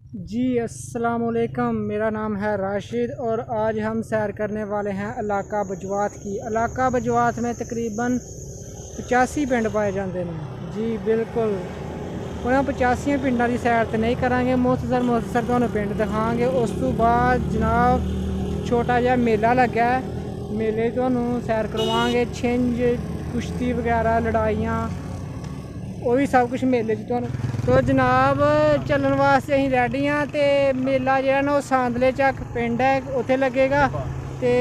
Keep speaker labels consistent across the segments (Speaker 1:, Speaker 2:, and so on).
Speaker 1: जी अस्सलाम वालेकुम, मेरा नाम है राशिद और आज हम सैर करने वाले हैं इलाका बजवात की। इलाका बजवात में तकरीबन 85 पिंड पाए जाते हैं। जी बिल्कुल, उन्हें 85 पिंडा की सैर तो नहीं करांगे, मुख्तसर तुहानू पिंड दिखाएंगे। उस तो बाद जनाब छोटा जहा मेला लगा है, मेले तुहानू सैर करवाएंगे। छिंज कुश्ती वगैरह लड़ाइयाँ वो भी सब कुछ मेले तो जनाब चलन वास्ते अं रैडी हाँ। तो मेला जो है ना वो सांदले चक पिंड है, उत्थे लगेगा। तो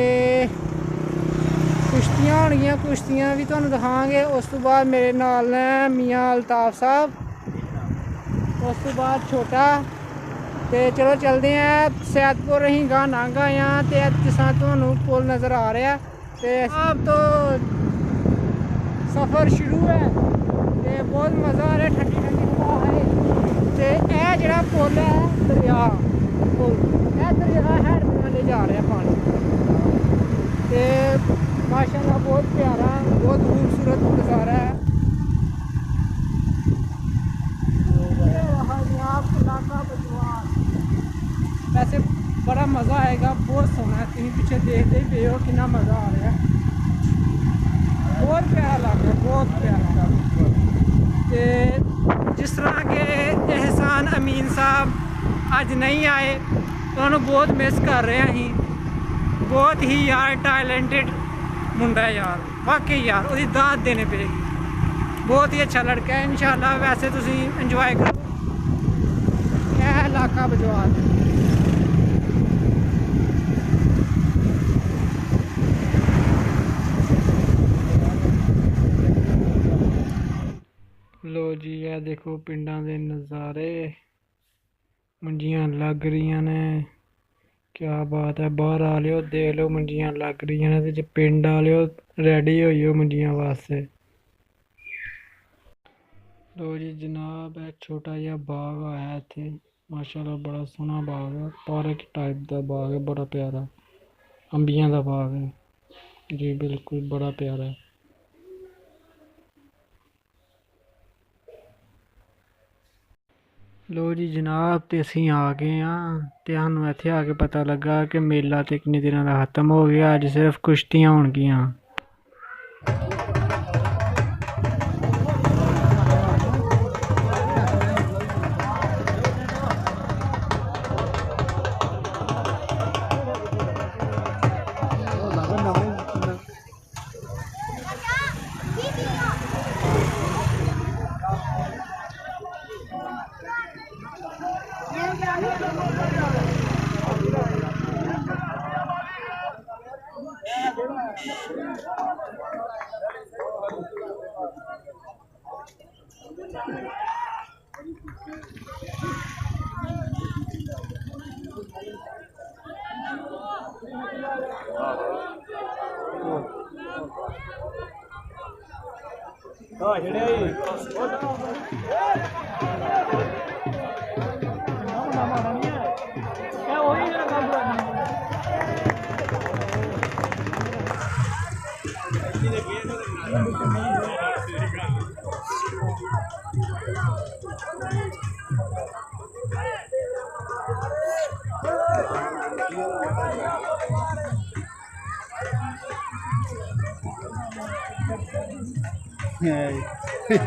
Speaker 1: कुश्तियाँ होंगियां, कुश्तियाँ भी तुहानू दिखाएंगे। उस तो बाद मेरे नाल ने मियाँ अल्ताफ साहब, उस तो बाद छोटा। तो चलो चलते हैं सैदपुर। अं गाह लंघ आए हैं तो जिस तरह तुहानू पुल नज़र आ रहा है। तो अब तो सफ़र शुरू है, तो बहुत मज़ा आ रहा है, ठंडी ठंडी हवा है। तो यह जो पुल है दरिया पुल, यह दरिया हैड ले जा रहा है पानी। तो माशाल्लाह बहुत प्यारा, बहुत खूबसूरत नज़ारा है। वैसे बड़ा मज़ा आएगा, बहुत सोना है। तुम पीछे देखते ही पे हो कितना मज़ा आ रहा है। बहुत प्यारा इलाका, बहुत प्यारा। तो जिस तरह के एहसान अमीन साहब अज नहीं आए तो उन्होंने बहुत मिस कर रहे हैं। बहुत ही यार टैलेंटेड मुंडा है यार, वाकई यार उसकी दाद देने पेगी। बहुत ही अच्छा लड़का है इंशाल्लाह। वैसे तुम इंजॉय करो, यह इलाका बजवात। लो जी यह देखो पिंडा के नज़ारे, मंजियां लग रही ने, क्या बात है। बाहर आ लियो देख लो मंजियां लग रही ने, तो पिंड आ लियो रेडी होइयो मंजियां वास्ते। लो जी जनाब है छोटा जहा बाग आया इत्थे, माशाल्लाह बड़ा सोहना बाग है, पार्क टाइप का बाग है, बड़ा प्यारा अंबियां का बाग है जी, बिल्कुल बड़ा प्यारा है। लो जी जनाब तो असी आ गए हाँ। तो सानू इत्थे आके पता लगा कि मेला तो किन्ने दिनों का खत्म हो गया, अज सिर्फ कुश्तियां होणगियां।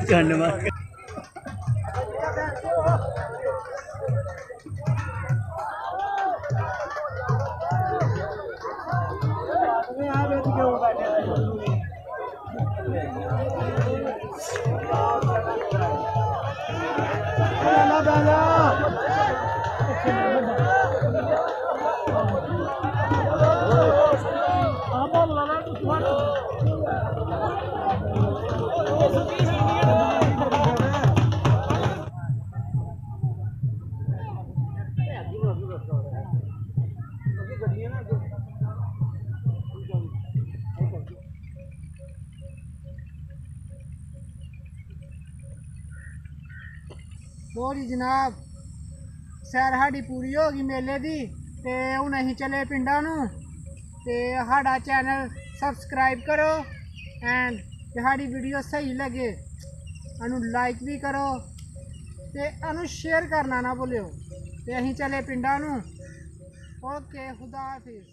Speaker 2: चंड मार
Speaker 1: लो जी जनाब सैर साड़ी पूरी हो गई मेले की। तो हुण असीं चले पिंडा नूं। ते साडा चैनल सबसक्राइब करो एंड जे साडी वीडियो सही लगे सानू लाइक भी करो, ते सानू शेयर करना ना भुल्लिओ। ਤੇ ਅਸੀਂ ਚੱਲੇ ਪਿੰਡਾਂ ਨੂੰ ਓਕੇ ਖੁਦਾ ਹਾਫਿਜ਼